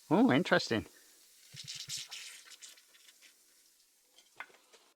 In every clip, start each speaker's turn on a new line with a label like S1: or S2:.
S1: Oh, interesting.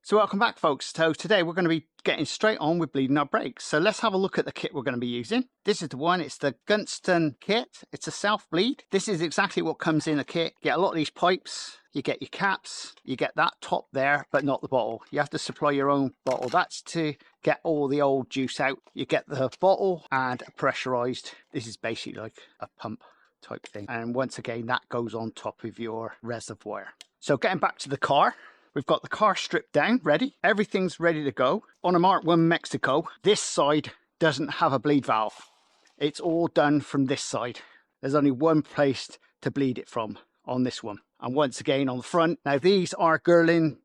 S1: So welcome back, folks. So today we're going to be getting straight on with bleeding our brakes. So let's have a look at the kit we're going to be using. This is the one. It's the Gunston kit. It's a self-bleed. This is exactly what comes in the kit. You get a lot of these pipes. You get your caps. You get that top there, but not the bottle. You have to supply your own bottle. That's to get all the old juice out. You get the bottle and pressurized. This is basically like a pump type thing. And once again, that goes on top of your reservoir. So getting back to the car. We've got the car stripped down, ready. Everything's ready to go. On a Mark 1 Mexico, this side doesn't have a bleed valve. It's all done from this side. There's only one place to bleed it from on this one. And once again on the front, now these are Girling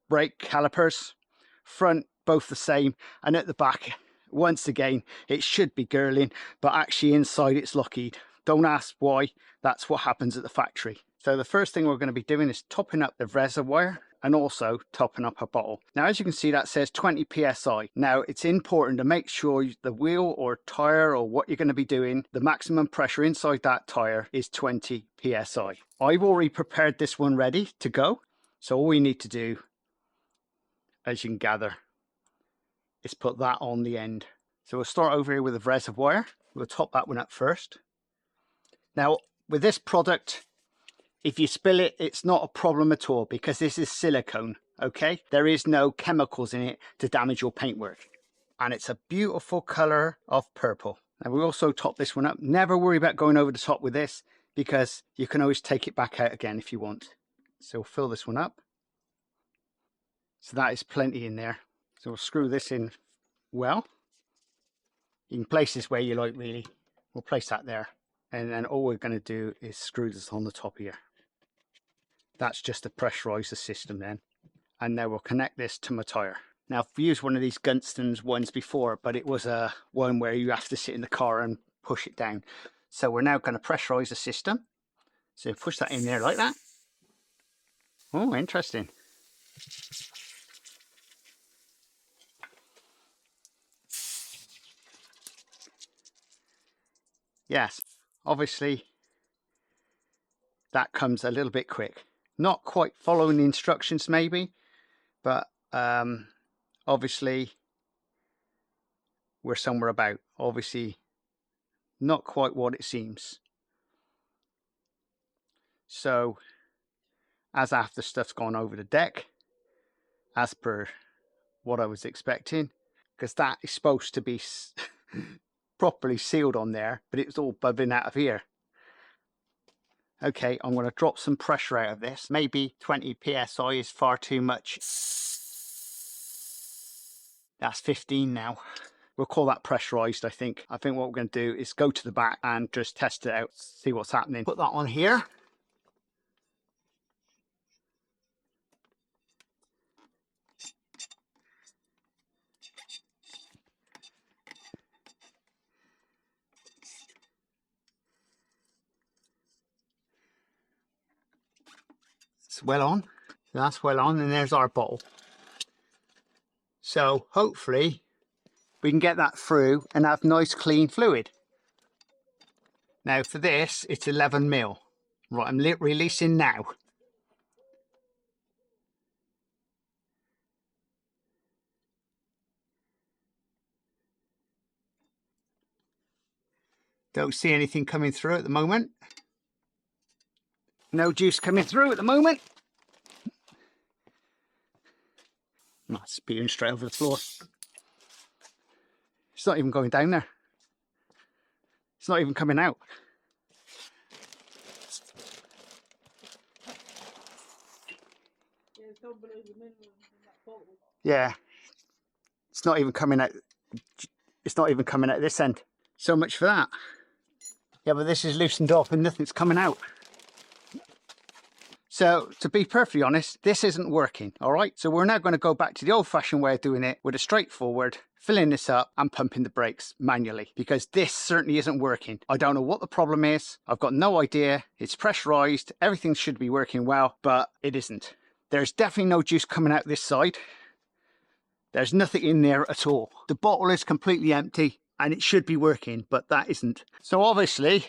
S1: brake calipers. Front, both the same. And at the back, once again, it should be Girling, but actually inside it's Lockheed. Don't ask why, that's what happens at the factory. So the first thing we're going to be doing is topping up the reservoir and also topping up a bottle. Now, as you can see, that says 20 PSI. Now, it's important to make sure the wheel or tire or what you're going to be doing, the maximum pressure inside that tire is 20 PSI. I've already prepared this one ready to go. So all we need to do, as you can gather, is put that on the end. So we'll start over here with the reservoir. We'll top that one up first. Now, with this product, if you spill it, it's not a problem at all because this is silicone, okay? There is no chemicals in it to damage your paintwork. And it's a beautiful color of purple. And we also top this one up. Never worry about going over the top with this because you can always take it back out again if you want. So we'll fill this one up. So that is plenty in there. So we'll screw this in well. You can place this where you like, really. We'll place that there. And then all we're going to do is screw this on the top here. That's just to pressurize the system then. And now we'll connect this to my tire. Now, I've used one of these Gunston's ones before, but it was a one where you have to sit in the car and push it down. So we're now going to pressurize the system. So push that in there like that. Oh, interesting. Yes, obviously that comes a little bit quick. Not quite following the instructions maybe, but obviously we're somewhere about. Obviously not quite what it seems. So as after stuff's gone over the deck, as per what I was expecting, because that is supposed to be properly sealed on there, but it was all bubbling out of here. Okay, I'm going to drop some pressure out of this. Maybe 20 PSI is far too much. That's 15 now. We'll call that pressurized, I think. I think what we're going to do is go to the back and just test it out, see what's happening. Put that on here. It's well on. That's well on, and there's our bottle. So hopefully we can get that through and have nice clean fluid. Now for this, it's 11 mil. Right, I'm releasing now. Don't see anything coming through at the moment. No juice coming through at the moment. That's spewing straight over the floor. It's not even going down there. It's not even coming out. Yeah, it's not even coming out. It's not even coming out this end. So much for that. Yeah, but this is loosened off and nothing's coming out. So to be perfectly honest, this isn't working. All right, so we're now going to go back to the old-fashioned way of doing it with a straightforward filling this up and pumping the brakes manually, because this certainly isn't working. I don't know what the problem is. I've got no idea. It's pressurized. Everything should be working well, but it isn't. There's definitely no juice coming out this side. There's nothing in there at all. The bottle is completely empty and it should be working, but that isn't. So obviously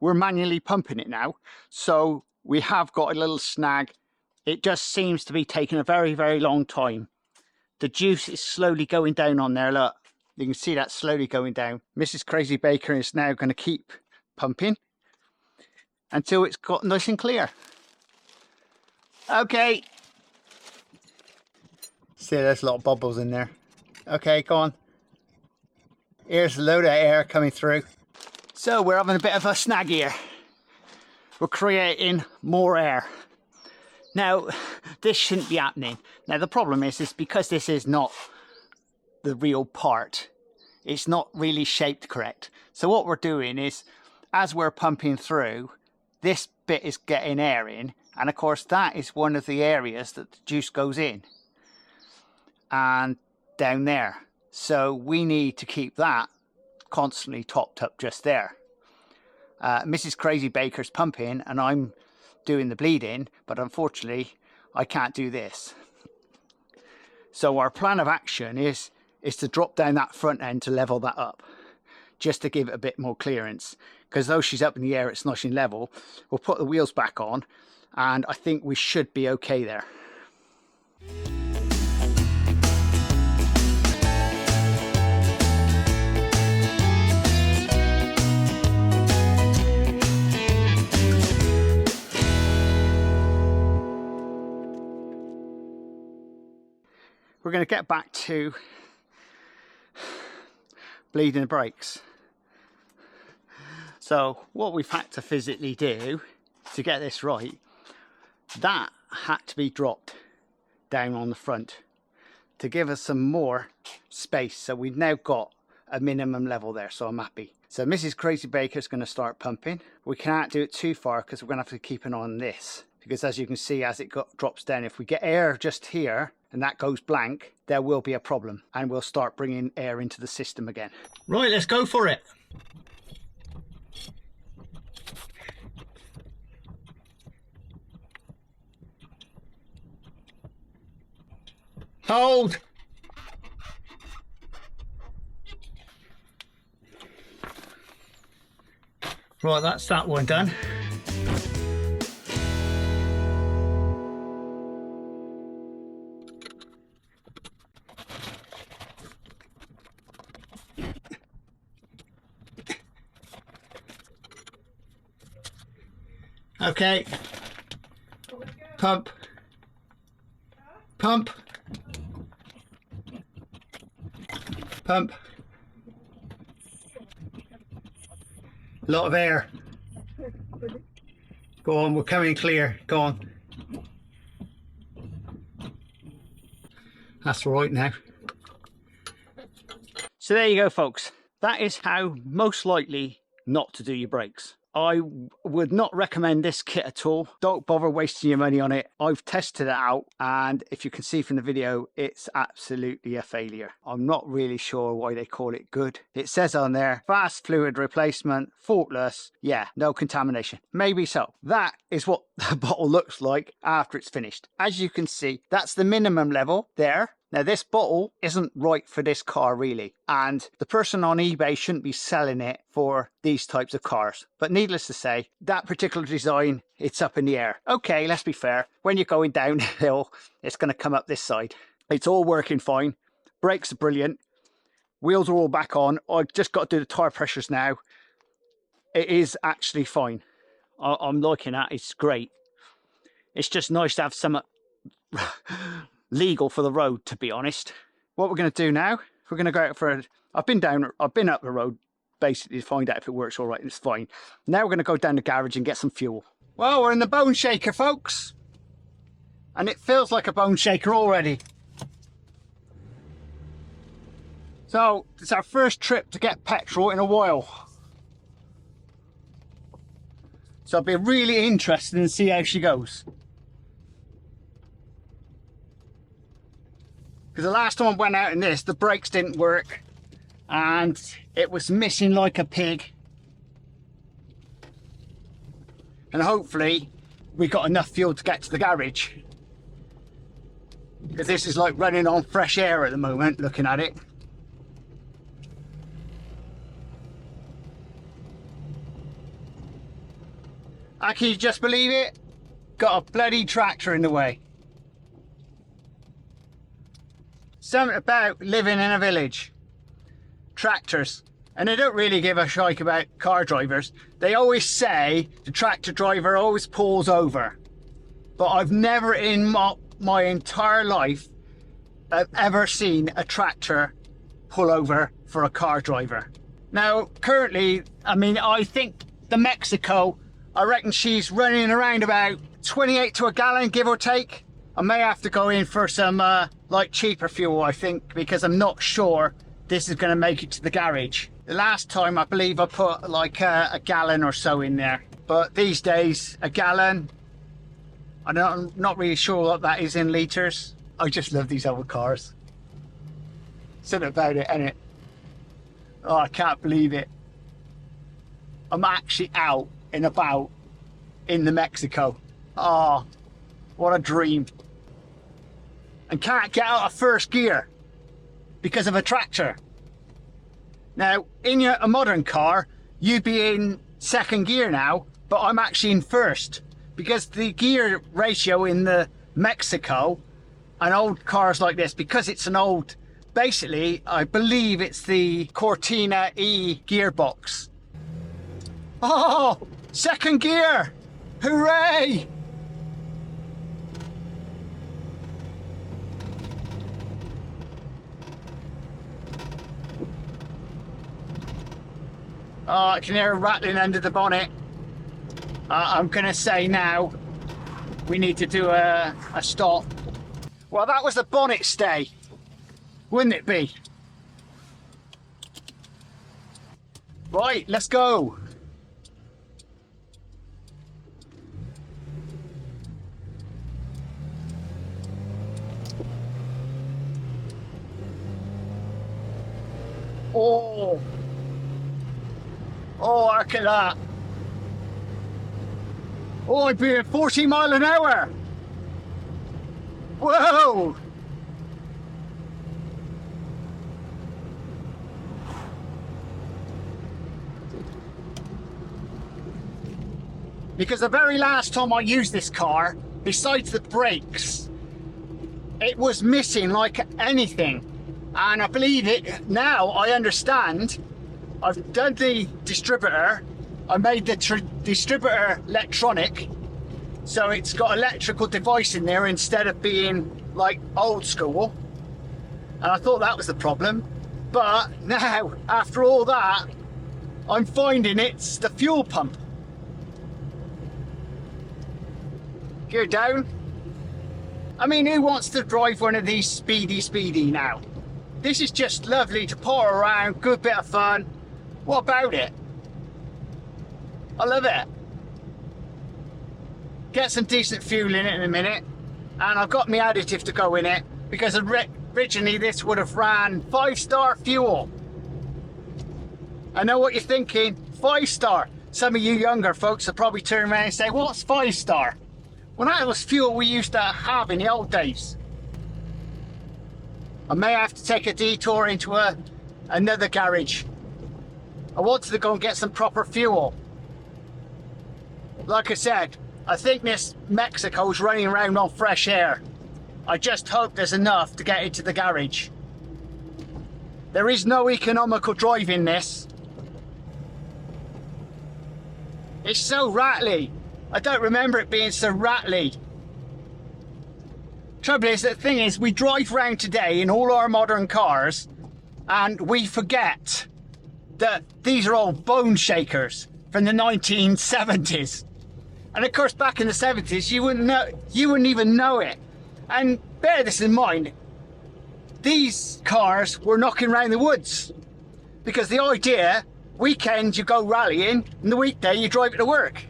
S1: we're manually pumping it now, so we have got a little snag. It just seems to be taking a very, very long time. The juice is slowly going down on there, look. You can see that slowly going down. Mrs. Crazy Baker is now going to keep pumping until it's got nice and clear. Okay. See, there's a lot of bubbles in there. Okay, go on. Here's a load of air coming through. So we're having a bit of a snag here. We're creating more air. Now, this shouldn't be happening. Now, the problem is because this is not the real part, it's not really shaped correct. So what we're doing is, as we're pumping through, this bit is getting air in, and of course that is one of the areas that the juice goes in, and down there. So we need to keep that constantly topped up just there. Mrs. Crazy Baker's pumping and I'm doing the bleeding, but unfortunately I can't do this. So our plan of action is to drop down that front end to level that up, just to give it a bit more clearance, because though she's up in the air, it's nice and level. We'll put the wheels back on and I think we should be okay there. We're going to get back to bleeding the brakes. So what we've had to physically do to get this right, that had to be dropped down on the front to give us some more space. So we've now got a minimum level there, so I'm happy. So Mrs. Crazy Baker is going to start pumping. We can't do it too far because we're going to have to keep an eye on this, because as you can see, as it drops down, if we get air just here and that goes blank, there will be a problem, and we'll start bringing air into the system again. Right, let's go for it. Hold. Right, that's that one done. Okay, pump, pump, pump. A lot of air. Go on, we're coming clear. Go on. That's all right now. So there you go, folks. That is how most likely not to do your brakes. I would not recommend this kit at all. Don't bother wasting your money on it. I've tested it out, and if you can see from the video, it's absolutely a failure. I'm not really sure why they call it good. It says on there, fast fluid replacement, faultless. Yeah, no contamination. Maybe so. That is what the bottle looks like after it's finished. As you can see, that's the minimum level there. Now this bottle isn't right for this car really, and the person on eBay shouldn't be selling it for these types of cars. But needless to say, that particular design, it's up in the air. Okay, let's be fair. When you're going downhill, it's going to come up this side. It's all working fine. Brakes are brilliant. Wheels are all back on. I've just got to do the tyre pressures now. It is actually fine. I'm liking that. It's great. It's just nice to have some legal for the road, to be honest. What we're going to do now, we're going to go out for a... I've been up the road basically to find out if it works all right, and it's fine. Now we're going to go down the garage and get some fuel. Well, we're in the bone shaker, folks, and it feels like a bone shaker already. So it's our first trip to get petrol in a while, so I'll be really interested in see how she goes. Because the last time I went out in this, the brakes didn't work and it was missing like a pig. And hopefully we got enough fuel to get to the garage. Because this is like running on fresh air at the moment, looking at it. Can you just believe it? Got a bloody tractor in the way. Something about living in a village. Tractors. And they don't really give a shite about car drivers. They always say the tractor driver always pulls over. But I've never in my entire life ever seen a tractor pull over for a car driver. Now, currently, I mean, I think the Mexico, I reckon she's running around about 28 to a gallon, give or take. I may have to go in for some like cheaper fuel, I think, because I'm not sure this is going to make it to the garage. The last time, I believe I put like a gallon or so in there. But these days, a gallon, I'm not really sure what that is in litres. I just love these old cars. Something about it, innit? Oh, I can't believe it. I'm actually out and about in the Mexico. Oh, what a dream. And can't get out of first gear because of a tractor. Now, in a modern car, you'd be in second gear now, but I'm actually in first because the gear ratio in the Mexico and old cars like this, because it's an old, basically, I believe it's the Cortina E gearbox. Oh, second gear! Hooray! Oh, I can hear a rattling under the bonnet. I'm gonna say now, we need to do a stop. Well, that was the bonnet stay, wouldn't it be? Right, let's go. Oh, look at that. Oh, I'd be at 40 miles an hour. Whoa. Because the very last time I used this car, besides the brakes, it was missing like anything. And I believe it now, I understand. I've done the distributor. I made the distributor electronic. So it's got electrical device in there instead of being like old school. And I thought that was the problem. But now, after all that, I'm finding it's the fuel pump. Gear down. I mean, who wants to drive one of these speedy now? This is just lovely to pour around, good bit of fun. What about it? I love it. Get some decent fuel in it in a minute. And I've got my additive to go in it because originally this would have ran 5-star fuel. I know what you're thinking, 5-star. Some of you younger folks will probably turn around and say, what's 5-star? Well, that was fuel we used to have in the old days. I may have to take a detour into another garage. I wanted to go and get some proper fuel. Like I said, I think this Mexico's running around on fresh air. I just hope there's enough to get into the garage. There is no economical drive in this. It's so rattly. I don't remember it being so rattly. Trouble is, the thing is, we drive around today in all our modern cars and we forget that these are all bone shakers from the 1970s. And of course, back in the 70s, you wouldn't even know it. And bear this in mind, these cars were knocking around the woods because the idea, weekend you go rallying and the weekday you drive it to work.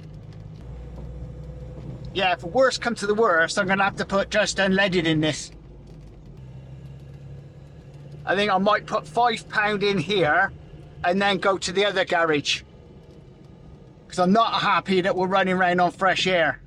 S1: Yeah, if the worst comes to the worst, I'm going to have to put just unleaded in this. I think I might put £5 in here and then go to the other garage. Because I'm not happy that we're running around on fresh air.